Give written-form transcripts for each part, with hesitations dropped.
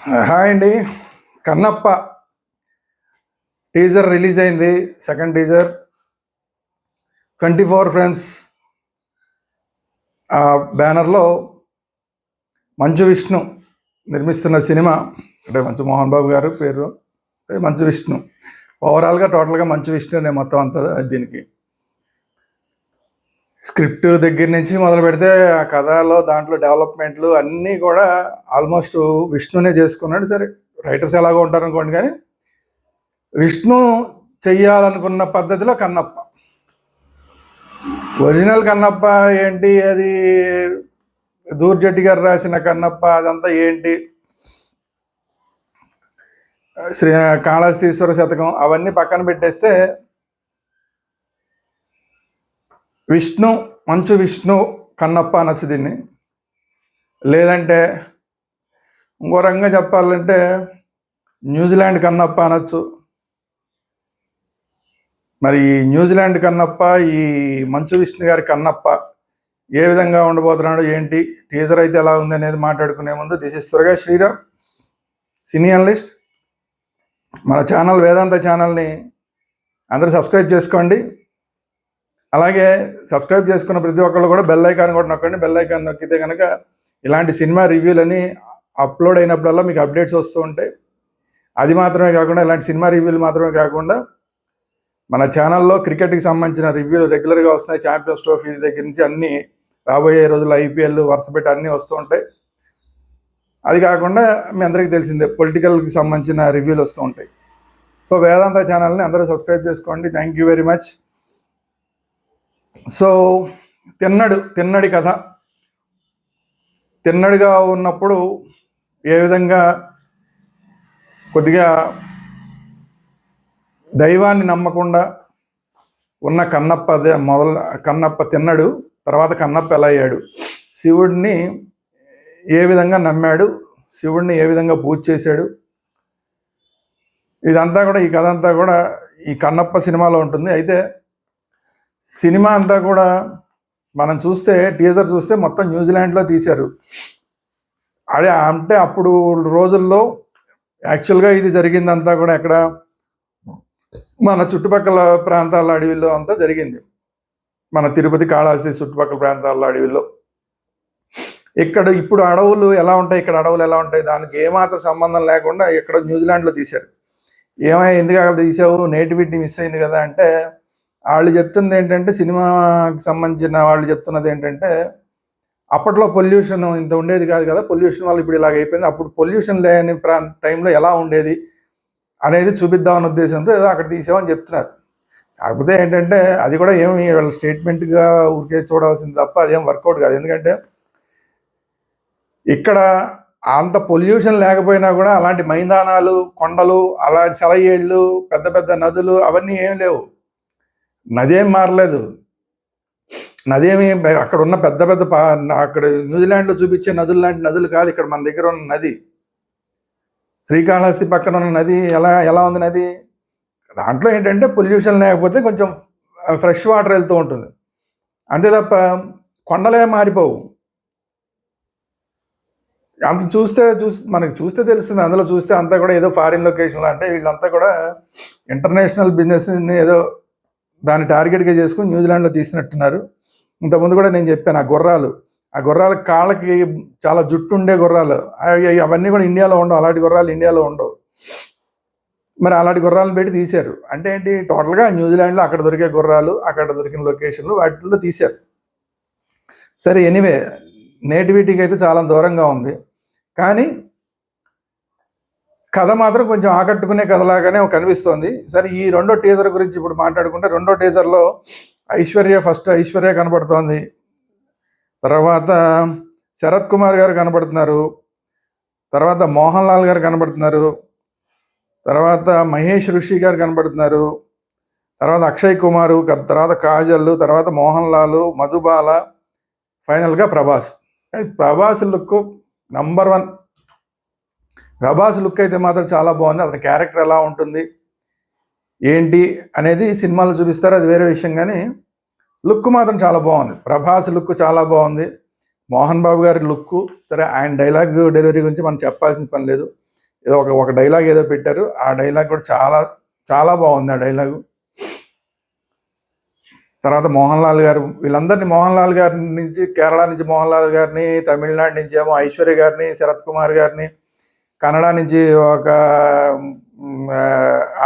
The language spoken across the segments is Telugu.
హాయ్ అండి. కన్నప్ప టీజర్ రిలీజ్ అయింది. సెకండ్ టీజర్ 24 ఫ్రేమ్స్ బ్యానర్లో మంచు విష్ణు నిర్మిస్తున్న సినిమా. అంటే మంచు మోహన్ బాబు గారు పేరు, మంచు విష్ణు. ఓవరాల్గా టోటల్గా మంచు విష్ణునే మొత్తం అంతా. దీనికి స్క్రిప్ట్ దగ్గర నుంచి మొదలు పెడితే ఆ కథలో దాంట్లో డెవలప్మెంట్లు అన్నీ కూడా ఆల్మోస్ట్ విష్ణునే చేసుకున్నాడు. సరే, రైటర్స్ ఎలాగో ఉంటారు అనుకోండి, కానీ విష్ణు చెయ్యాలనుకున్న పద్ధతిలో కన్నప్ప. ఒరిజినల్ కన్నప్ప ఏంటి, అది దూర్జట్టి గారు రాసిన కన్నప్ప అదంతా ఏంటి, శ్రీ కాళహస్తీశ్వర శతకం అవన్నీ పక్కన పెట్టేస్తే విష్ణు, మంచు విష్ణు కన్నప్ప అనొచ్చు దీన్ని. లేదంటే ఇంకో రకంగా చెప్పాలంటే న్యూజిలాండ్ కన్నప్ప అనొచ్చు. మరి ఈ న్యూజిలాండ్ కన్నప్ప, ఈ మంచు విష్ణు గారి కన్నప్ప ఏ విధంగా ఉండబోతున్నాడు ఏంటి, టీజర్ అయితే ఎలా ఉంది అనేది మాట్లాడుకునే ముందు, దిస్ ఇస్ త్వరగా శ్రీరామ్, సినీ అనలిస్ట్. మన ఛానల్ వేదాంత ఛానల్ని అందరూ సబ్స్క్రైబ్ చేసుకోండి. అలాగే సబ్స్క్రైబ్ చేసుకున్న ప్రతి ఒక్కళ్ళు కూడా బెల్ ఐకాన్ కూడా నొక్కండి. బెల్ ఐకాన్ నొక్కితే కనుక ఇలాంటి సినిమా రివ్యూలని అప్లోడ్ అయినప్పుడల్లా మీకు అప్డేట్స్ వస్తూ ఉంటాయి. అది మాత్రమే కాకుండా, ఇలాంటి సినిమా రివ్యూలు మాత్రమే కాకుండా మన ఛానల్లో క్రికెట్కి సంబంధించిన రివ్యూలు రెగ్యులర్గా వస్తున్నాయి. ఛాంపియన్స్ ట్రోఫీ దగ్గర నుంచి అన్నీ, రాబోయే రోజుల్లో ఐపీఎల్ వరుస పెట్టి అన్నీ వస్తూ ఉంటాయి. అది కాకుండా మీ అందరికీ తెలిసిందే, పొలిటికల్కి సంబంధించిన రివ్యూలు వస్తూ ఉంటాయి. సో వేదాంత ఛానల్ని అందరూ సబ్స్క్రైబ్ చేసుకోండి. Thank you very much. So తిన్నడి కథ. తిన్నడిగా ఉన్నప్పుడు ఏ విధంగా కొద్దిగా దైవాన్ని నమ్మకుండా ఉన్న కన్నప్ప, అదే కన్నప్ప తిన్నడు, తర్వాత కన్నప్ప ఎలా అయ్యాడు, శివుడిని ఏ విధంగా నమ్మాడు, శివుడిని ఏ విధంగా పూజ చేశాడు, ఇదంతా కూడా, ఈ కథ అంతా కూడా ఈ కన్నప్ప సినిమాలో ఉంటుంది. అయితే సినిమా అంతా కూడా మనం చూస్తే, టీజర్ చూస్తే మొత్తం న్యూజిలాండ్లో తీశారు. అదే అంటే అప్పుడు రోజుల్లో యాక్చువల్గా ఇది జరిగిందంతా కూడా ఎక్కడ, మన చుట్టుపక్కల ప్రాంతాల అడవిలో అంతా జరిగింది. మన తిరుపతి, కాళహస్తి చుట్టుపక్కల ప్రాంతాల అడవిలో. ఇక్కడ ఇప్పుడు అడవులు ఎలా ఉంటాయి, ఇక్కడ అడవులు ఎలా ఉంటాయి, దానికి ఏమాత్రం సంబంధం లేకుండా ఇక్కడ న్యూజిలాండ్లో తీశారు. ఎందుకు అక్కడ తీసావు, నేటివిటీ మిస్ అయింది కదా అంటే, వాళ్ళు చెప్తుంది ఏంటంటే, సినిమాకి సంబంధించిన వాళ్ళు చెప్తున్నది ఏంటంటే, అప్పట్లో పొల్యూషన్ ఇంత ఉండేది కాదు కదా, పొల్యూషన్ వల్ల ఇప్పుడు ఇలాగ అయిపోయింది, అప్పుడు పొల్యూషన్ లేని టైంలో ఎలా ఉండేది అనేది చూపిద్దామన్న ఉద్దేశంతో ఏదో అక్కడ తీసామని చెప్తున్నారు. కాకపోతే ఏంటంటే అది కూడా ఏమి వాళ్ళ స్టేట్మెంట్గా ఊరికే చూడవలసింది తప్ప అదేం వర్కౌట్ కాదు. ఎందుకంటే ఇక్కడ అంత పొల్యూషన్ లేకపోయినా కూడా అలాంటి మైదానాలు, కొండలు, అలాంటి సెలయేళ్ళు, పెద్ద పెద్ద నదులు అవన్నీ ఏం లేవు. నది ఏం మారలేదు. నదేమి అక్కడ ఉన్న పెద్ద పెద్ద అక్కడ న్యూజిలాండ్లో చూపించే నదులు లాంటి నదులు కాదు ఇక్కడ మన దగ్గర ఉన్న నది. శ్రీకాళహస్తి పక్కన ఉన్న నది ఎలా ఉంది నది, దాంట్లో ఏంటంటే పొల్యూషన్ లేకపోతే కొంచెం ఫ్రెష్ వాటర్ వెళ్తూ ఉంటుంది, అంతే తప్ప కొండలే మారిపోవు. అంత మనకి చూస్తే తెలుస్తుంది. అందులో చూస్తే అంతా కూడా ఏదో ఫారిన్ లొకేషన్లో, అంటే వీళ్ళంతా కూడా ఇంటర్నేషనల్ బిజినెస్ని ఏదో దాన్ని టార్గెట్గా చేసుకుని న్యూజిలాండ్లో తీసినట్టున్నారు. ఇంతకుముందు కూడా నేను చెప్పాను, ఆ గుర్రాల కాళ్ళకి చాలా జుట్టు ఉండే గుర్రాలు, అవన్నీ కూడా ఇండియాలో ఉండవు. అలాంటి గుర్రాలు ఇండియాలో ఉండవు. మరి అలాంటి గుర్రాలను పెట్టి తీశారు. అంటే ఏంటి, టోటల్గా న్యూజిలాండ్లో అక్కడ దొరికే గుర్రాలు, అక్కడ దొరికిన లొకేషన్లు, వాటిల్లో తీశారు. సరే, ఎనీవే, నేటివిటీకి అయితే చాలా దూరంగా ఉంది. కానీ కథ మాత్రం కొంచెం ఆకట్టుకునే కథలాగానే కనిపిస్తోంది. సరే, ఈ రెండో టీజర్ గురించి ఇప్పుడు మాట్లాడుకుంటే, రెండో టీజర్లో ఫస్ట్ ఐశ్వర్య కనబడుతోంది, తర్వాత శరత్ కుమార్ గారు కనబడుతున్నారు, తర్వాత మోహన్ లాల్ గారు కనబడుతున్నారు, తర్వాత మహేష్ ఋషి గారు కనబడుతున్నారు, తర్వాత అక్షయ్ కుమారు, తర్వాత కాజల్, తర్వాత మోహన్ లాల్, మధుబాల, ఫైనల్గా Prabhas look number 1. Prabhas look అయితే మాత్రం చాలా బాగుంది. అతని క్యారెక్టర్ ఎలా ఉంటుంది ఏంటి అనేది సినిమాలో చూపిస్తారు, అది వేరే విషయం. కానీ లుక్ మాత్రం చాలా బాగుంది. ప్రభాస్ లుక్ చాలా బాగుంది. మోహన్ బాబు గారి లుక్, సరే, ఆయన డైలాగ్ డెలివరీ గురించి మనం చెప్పాల్సిన పని లేదు. ఏదో ఒక డైలాగ్ ఏదో పెట్టారు, ఆ డైలాగ్ కూడా చాలా చాలా బాగుంది ఆ డైలాగు. తర్వాత మోహన్ లాల్ గారు, వీళ్ళందరినీ మోహన్ లాల్ గారి నుంచి, కేరళ నుంచి మోహన్ లాల్ గారిని, తమిళనాడు నుంచి ఏమో ఐశ్వర్య గారిని, శరత్ కుమార్ గారిని, కన్నడ నుంచి ఒక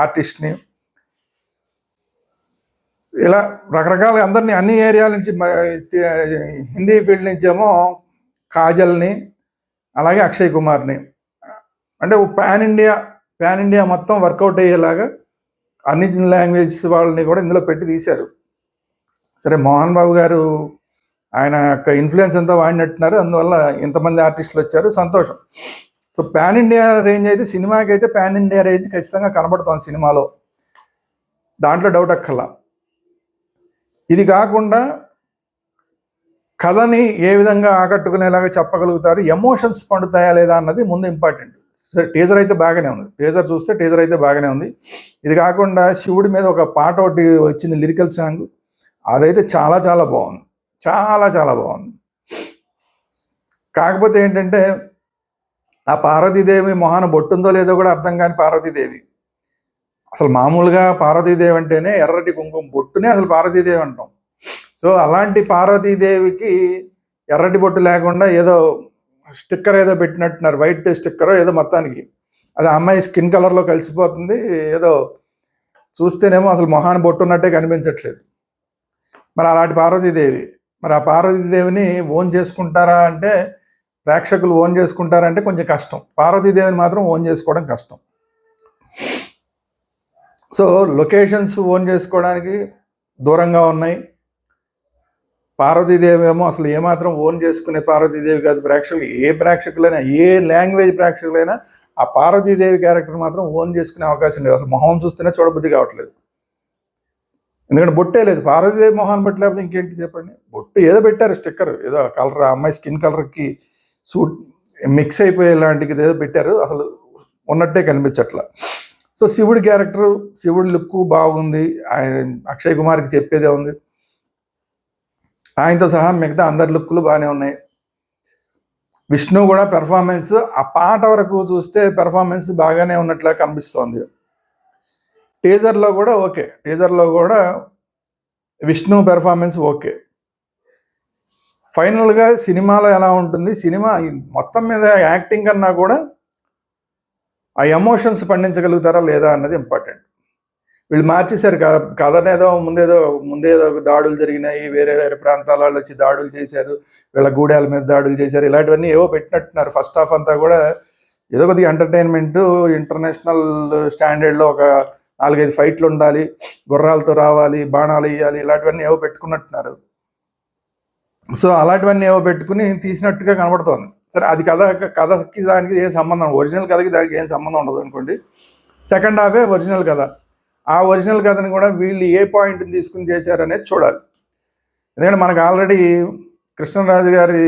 ఆర్టిస్ట్ని, ఇలా రకరకాల అందరినీ అన్ని ఏరియాల నుంచి, హిందీ ఫీల్డ్ నుంచి ఏమో కాజల్ని, అలాగే అక్షయ్ కుమార్ని, అంటే పాన్ ఇండియా మొత్తం వర్కౌట్ అయ్యేలాగా అన్ని లాంగ్వేజెస్ వాళ్ళని కూడా ఇందులో పెట్టి తీశారు. సరే, మోహన్ బాబు గారు ఆయన యొక్క ఇన్ఫ్లుయెన్స్ అంతా వాడినట్టున్నారు, అందువల్ల ఇంతమంది ఆర్టిస్టులు వచ్చారు, సంతోషం. సో పాన్ ఇండియా రేంజ్ అయితే, సినిమాకి అయితే పాన్ ఇండియా రేంజ్ ఖచ్చితంగా కనబడుతోంది సినిమాలో, దాంట్లో డౌట్ అక్కర్లా. ఇది కాకుండా కథని ఏ విధంగా ఆకట్టుకునేలాగా చెప్పగలుగుతారు, ఎమోషన్స్ పండుతాయా లేదా అన్నది ముందు ఇంపార్టెంట్. టీజర్ అయితే బాగానే ఉంది, టీజర్ అయితే బాగానే ఉంది. ఇది కాకుండా శివుడి మీద ఒక పాట ఒకటి వచ్చింది, లిరికల్ సాంగ్, అదైతే చాలా చాలా బాగుంది, చాలా చాలా బాగుంది. కాకపోతే ఏంటంటే ఆ పార్వతీదేవి మొహాన బొట్టుందో లేదో కూడా అర్థం కాని పార్వతీదేవి. అసలు మామూలుగా పార్వతీదేవి అంటేనే ఎర్రటి కుంకుమ బొట్టునే అసలు పార్వతీదేవి అంటాం. సో అలాంటి పార్వతీదేవికి ఎర్రటి బొట్టు లేకుండా ఏదో స్టిక్కర్ ఏదో పెట్టినట్టున్నారు, వైట్ స్టిక్కర్ ఏదో, మొత్తానికి అది అమ్మాయి స్కిన్ కలర్లో కలిసిపోతుంది. ఏదో చూస్తేనేమో అసలు మొహాన బొట్టు ఉన్నట్టే కనిపించట్లేదు. మరి అలాంటి పార్వతీదేవి, మరి ఆ పార్వతీదేవిని ఓన్ చేసుకుంటారా అంటే, ప్రేక్షకులు ఓన్ చేసుకుంటారంటే కొంచెం కష్టం. పార్వతీదేవిని మాత్రం ఓన్ చేసుకోవడం కష్టం. సో లొకేషన్స్ ఓన్ చేసుకోవడానికి దూరంగా ఉన్నాయి. పార్వతీదేవి ఏమో అసలు ఏమాత్రం ఓన్ చేసుకునే పార్వతీదేవి కాదు. ప్రేక్షకులైనా, ఏ లాంగ్వేజ్ ప్రేక్షకులైనా ఆ పార్వతీదేవి క్యారెక్టర్ మాత్రం ఓన్ చేసుకునే అవకాశం లేదు. అసలు మొహం చూస్తేనే చూడబుద్ధి కావట్లేదు, ఎందుకంటే బొట్టే లేదు. పార్వతీదేవి మొహాన్ని బట్టి లేకపోతే ఇంకేంటి చెప్పండి. బొట్టు ఏదో పెట్టారు, స్టిక్కర్ ఏదో కలర్, ఆ అమ్మాయి స్కిన్ కలర్కి సూట్ మిక్స్ అయిపోయే లాంటిది ఏదో పెట్టారు, అసలు ఉన్నట్టే కనిపించట్లా. సో శివుడి క్యారెక్టర్, శివుడి లుక్ బాగుంది. ఆయన అక్షయ్ కుమార్కి చెప్పేదే ఉంది, ఆయనతో సహా మిగతా అందరి లుక్లు బాగానే ఉన్నాయి. విష్ణు కూడా పెర్ఫార్మెన్స్, ఆ పాట వరకు చూస్తే పెర్ఫార్మెన్స్ బాగానే ఉన్నట్లా కనిపిస్తోంది. టీజర్లో కూడా విష్ణు పెర్ఫార్మెన్స్ ఓకే. ఫైనల్గా సినిమాలో ఎలా ఉంటుంది, సినిమా మొత్తం మీద యాక్టింగ్ కన్నా కూడా ఆ ఎమోషన్స్ పండించగలుగుతారా లేదా అన్నది ఇంపార్టెంట్. వీళ్ళు మార్చేశారు కథనేదో, ముందేదో దాడులు జరిగినాయి, వేరే వేరే ప్రాంతాల వాళ్ళు వచ్చి దాడులు చేశారు, వీళ్ళ గూడాల మీద దాడులు చేశారు, ఇలాంటివన్నీ ఏవో పెట్టినట్టున్నారు. ఫస్ట్ హాఫ్ అంతా కూడా ఏదో కొద్దిగా ఎంటర్టైన్మెంట్, ఇంటర్నేషనల్ స్టాండర్డ్లో ఒక 4-5 ఫైట్లు ఉండాలి, గుర్రాలతో రావాలి, బాణాలు వేయాలి, ఇలాంటివన్నీ ఏవో పెట్టుకున్నట్టున్నారు. సో అలాంటివన్నీ ఏవో పెట్టుకుని తీసినట్టుగా కనబడుతోంది. సరే, అది కథకి దానికి ఏం సంబంధం, ఒరిజినల్ కథకి దానికి ఏం సంబంధం ఉండదు అనుకోండి. సెకండ్ హాఫే ఒరిజినల్ కథ. ఆ ఒరిజినల్ కథని కూడా వీళ్ళు ఏ పాయింట్ని తీసుకుని చేశారనేది చూడాలి. ఎందుకంటే మనకు ఆల్రెడీ కృష్ణరాజు గారి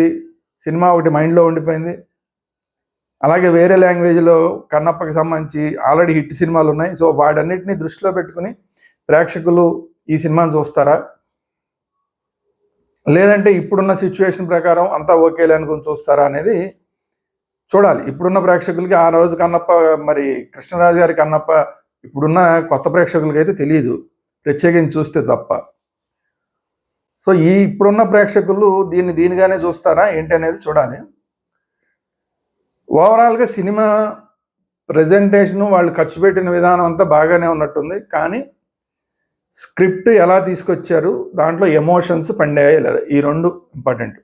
సినిమా ఒకటి మైండ్లో ఉండిపోయింది. అలాగే వేరే లాంగ్వేజ్లో కన్నప్పకి సంబంధించి ఆల్రెడీ హిట్ సినిమాలు ఉన్నాయి. సో వాటన్నిటిని దృష్టిలో పెట్టుకుని ప్రేక్షకులు ఈ సినిమాను చూస్తారా, లేదంటే ఇప్పుడున్న సిచ్యువేషన్ ప్రకారం అంతా ఓకేలే అనుకుని చూస్తారా అనేది చూడాలి. ఇప్పుడున్న ప్రేక్షకులకి, ఆ రోజు కన్నప్ప, మరి కృష్ణరాజు గారి కన్నప్ప ఇప్పుడున్న కొత్త ప్రేక్షకులకి అయితే తెలియదు, ప్రత్యేకించి చూస్తే తప్ప. సో ఇప్పుడున్న ప్రేక్షకులు దీనిగానే చూస్తారా ఏంటి అనేది చూడాలి. ఓవరాల్గా సినిమా ప్రజెంటేషను, వాళ్ళు ఖర్చు పెట్టిన విధానం అంతా బాగానే ఉన్నట్టుంది. కానీ స్క్రిప్ట్ ఎలా తీసుకొచ్చారు, దాంట్లో ఎమోషన్స్ పండాయా లేదా, ఈ రెండు ఇంపార్టెంట్.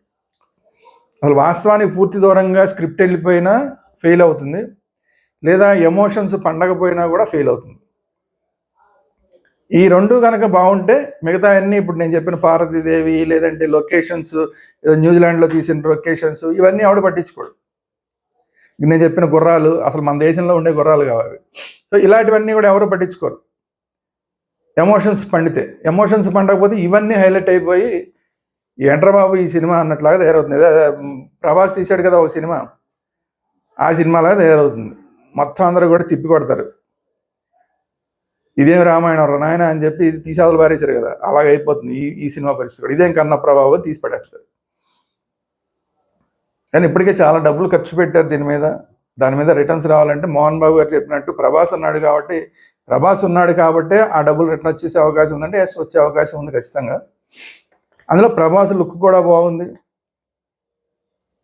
అసలు వాస్తవానికి పూర్తి దూరంగా స్క్రిప్ట్ వెళ్ళిపోయినా ఫెయిల్ అవుతుంది, లేదా ఎమోషన్స్ పండకపోయినా కూడా ఫెయిల్ అవుతుంది. ఈ రెండు కనుక బాగుంటే మిగతా అన్నీ, ఇప్పుడు నేను చెప్పిన పార్వతీదేవి, లేదంటే లొకేషన్స్, న్యూజిలాండ్లో తీసిన లొకేషన్స్, ఇవన్నీ ఆవిడ పట్టించుకోడు. నేను చెప్పిన గుర్రాలు అసలు మన దేశంలో ఉండే గుర్రాలు కావాలి. సో ఇలాంటివన్నీ కూడా ఎవరు పట్టించుకోరు. ఎమోషన్స్ పండకపోతే ఇవన్నీ హైలైట్ అయిపోయి ఏంట్రా బాబు ఈ సినిమా అన్నట్లాగా తయారవుతుంది. ప్రభాస్ తీశాడు కదా ఒక సినిమా, ఆ సినిమాలాగా తయారవుతుంది. మొత్తం అందరూ కూడా తిప్పి కొడతారు, ఇదేం రామాయణం నాయన అని చెప్పి తీసాదులు పారేశారు కదా, అలాగ అయిపోతుంది ఈ సినిమా పరిస్థితి కూడా. ఇదేం కన్న ప్రభావం తీసి పడేస్తారు. కానీ ఇప్పటికే చాలా డబ్బులు ఖర్చు పెట్టారు దీని మీద. దాని మీద రిటర్న్స్ రావాలంటే మోహన్ బాబు గారు చెప్పినట్టు ప్రభాస్ ఉన్నాడు కాబట్టి ఆ డబ్బులు రిటర్న్ వచ్చేసే అవకాశం ఉందంటే ఎస్ వచ్చే అవకాశం ఉంది ఖచ్చితంగా. అందులో ప్రభాస్ లుక్ కూడా బాగుంది.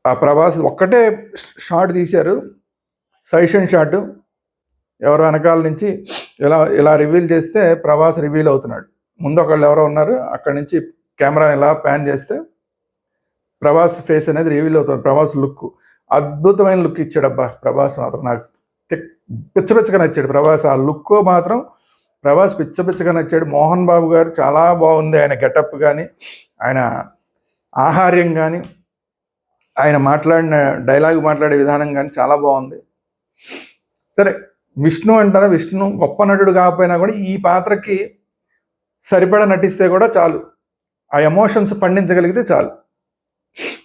ఆ ప్రభాస్ ఒక్కటే షాట్ తీశారు, సజెషన్ షాట్, ఎవరో వెనకాల నుంచి ఇలా రివీల్ చేస్తే ప్రభాస్ రివీల్ అవుతున్నాడు. ముందు ఒకళ్ళు ఎవరో ఉన్నారు, అక్కడి నుంచి కెమెరా ఇలా ప్యాన్ చేస్తే ప్రభాస్ ఫేస్ అనేది రివీల్ అవుతుంది. ప్రభాస్ లుక్ అద్భుతమైన లుక్ ఇచ్చాడబ్బా ప్రభాస్ మాత్రం. నాకు పిచ్చగా నచ్చాడు ప్రభాస్. ఆ లుక్ మాత్రం ప్రభాస్ పిచ్చగా నచ్చాడు. మోహన్ బాబు గారు చాలా బాగుంది, ఆయన గెటప్ కానీ, ఆయన ఆహార్యం కానీ, ఆయన మాట్లాడే విధానం కానీ చాలా బాగుంది. సరే, విష్ణు అంటారా, విష్ణు గొప్ప నటుడు కాకపోయినా కూడా ఈ పాత్రకి సరిపడా నటిస్తే కూడా చాలు, ఆ ఎమోషన్స్ పండించగలిగితే చాలు,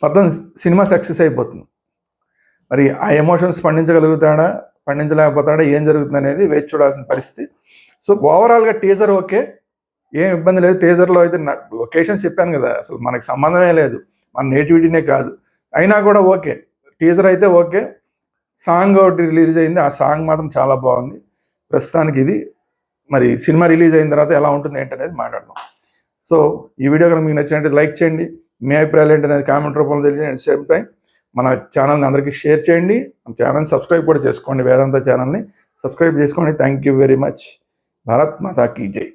మొత్తం సినిమా సక్సెస్ అయిపోతుంది. మరి ఆ ఎమోషన్స్ పండించలేకపోతాడా, ఏం జరుగుతుంది అనేది వేచి చూడాల్సిన పరిస్థితి. సో ఓవరాల్గా టీజర్ ఓకే, ఏం ఇబ్బంది లేదు. టీజర్లో అయితే లొకేషన్స్ చెప్పాను కదా, అసలు మనకి సంబంధమే లేదు, మన నేటివిటీనే కాదు, అయినా కూడా ఓకే. టీజర్ అయితే ఓకే. సాంగ్ ఒకటి రిలీజ్ అయింది, ఆ సాంగ్ మాత్రం చాలా బాగుంది. ప్రస్తుతానికి ఇది. మరి సినిమా రిలీజ్ అయిన తర్వాత ఎలా ఉంటుంది ఏంటనేది మాట్లాడదాం. సో ఈ వీడియో కనుక మీకు నచ్చినట్టు లైక్ చేయండి, మీ అభిప్రాయాలు ఏంటనేది కామెంట్ రూపంలో తెలియజేయండి. సేమ్ టైం మన ఛానల్ని అందరికీ షేర్ చేయండి, మన ఛానల్ని సబ్స్క్రైబ్ కూడా చేసుకోండి, వేదాంత ఛానల్ని సబ్స్క్రైబ్ చేసుకోండి. Thank you very much. Bharat మాతా కీ జై.